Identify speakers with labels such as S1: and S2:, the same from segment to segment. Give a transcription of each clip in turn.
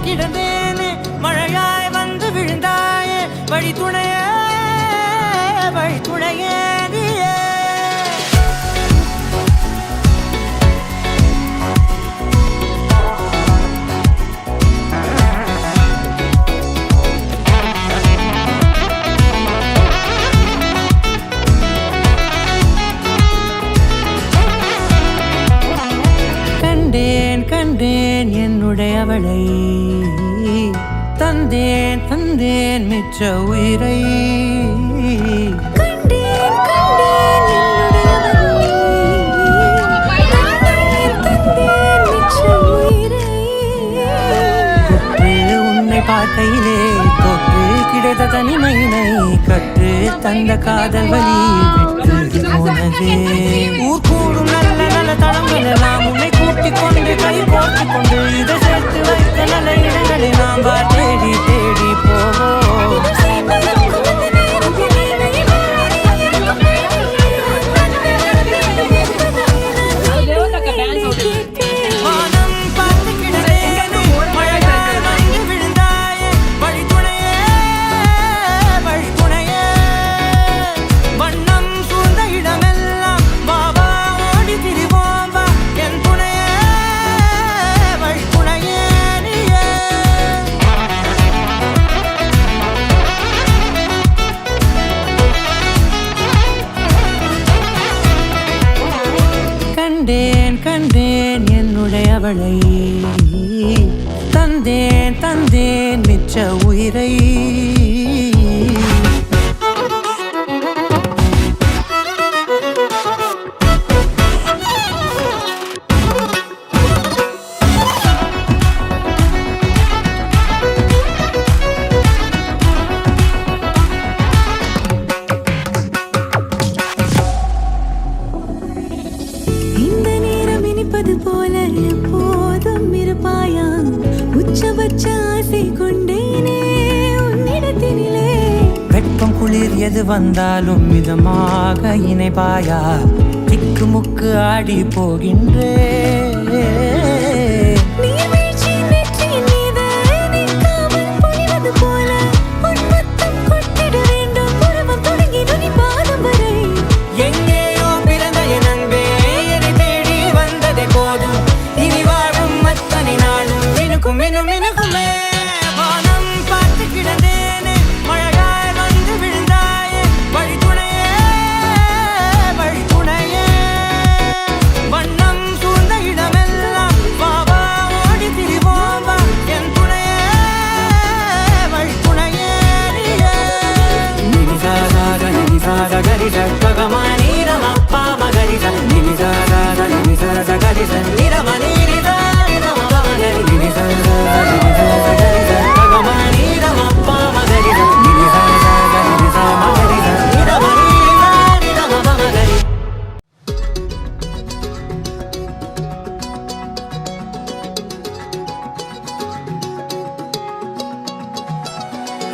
S1: கிடந்தேனே மழையாய் வந்து விழுந்தாயே வழி துணையே நீயே கண்டேன் என்னுடையவளை தந்தேன் மிச்ச உயிரை உன்னை பார்க்கையிலே தொற்று கிடைத்த தனிமையினை கற்று தந்த காதல் வழி விட்டு போனதே ஊர் கூடும் நல்ல நல்ல தளங்கள் எல்லாம் உன்னை கூட்டிக் கொண்டு கை கோர்த்துக் கொண்டு இதை சேர்த்து வைத்த நல்ல இடங்களை நாம் தேடி தேடி போவோம் கண்டேன் என்னுடையவளை தந்தேன் மிச்ச உயிரை போல எப்போதும் இருப்பாயா உச்சபட்ச ஆசை கொண்டேனே உன்னிடத்தினிலே வெட்கம் குளிர் எது வந்தாலும் மிதமாக இணைப்பாயா திக்கு முக்கு ஆடி போகின்றே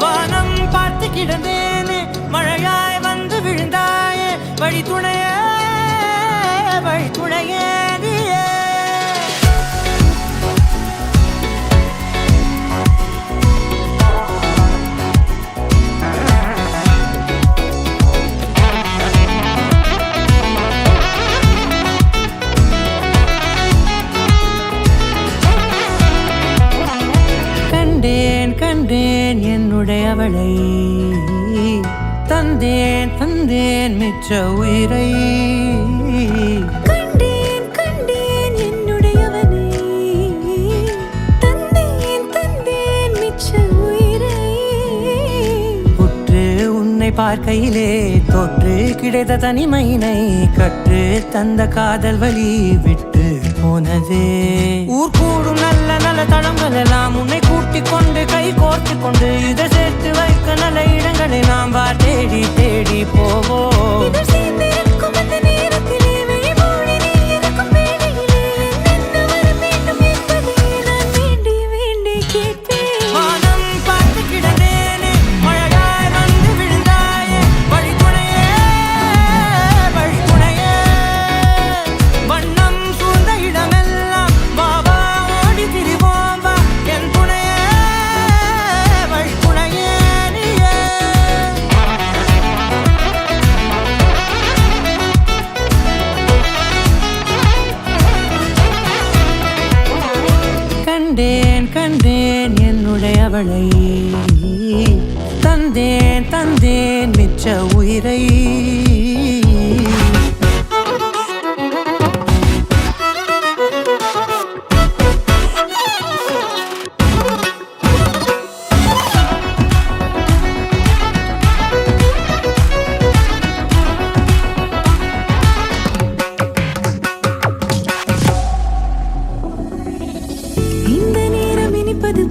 S1: வானம் பார்த்து கிடந்தேனே மழையாய் வந்து விழுந்தாயே வழி துணையே நீயே கண்டேன் என்னுடையவளை தந்தேன் மிச்ச உயிரை கண்டேன் என்னுடையவனை தந்தேன் மிச்ச உயிரை உற்று உன்னை பார்க்கையிலே தொற்று கிடைத்த தனிமையினை கற்று தந்த காதல் வழி விட்டு போனதே ஊர் கூடும் நல்ல நல்ல தளங்கள் எல்லாம் உன்னை கூட்டிக் கொண்டு கை கோர்த்துக் கொண்டு இதை சேர்த்து வைக்க நல்ல இடங்களை நாம் தேடி தேடி போவோம் துணையே அவளை தந்தேன் தந்தேன் மிச்ச உயிரை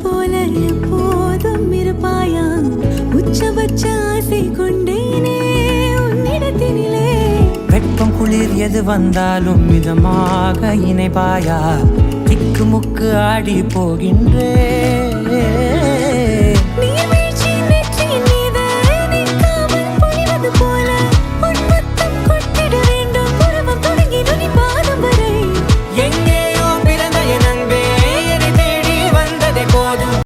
S2: போல எப்போதும் இருப்பாயா உச்சபட்ச ஆசை கொண்டேனே உன்னிடத்தினிலே
S1: வெப்பம் குளிர் எது வந்தாலும் மிதமாக இணைப்பாயா திக்கு முக்கு ஆடி போகின்றே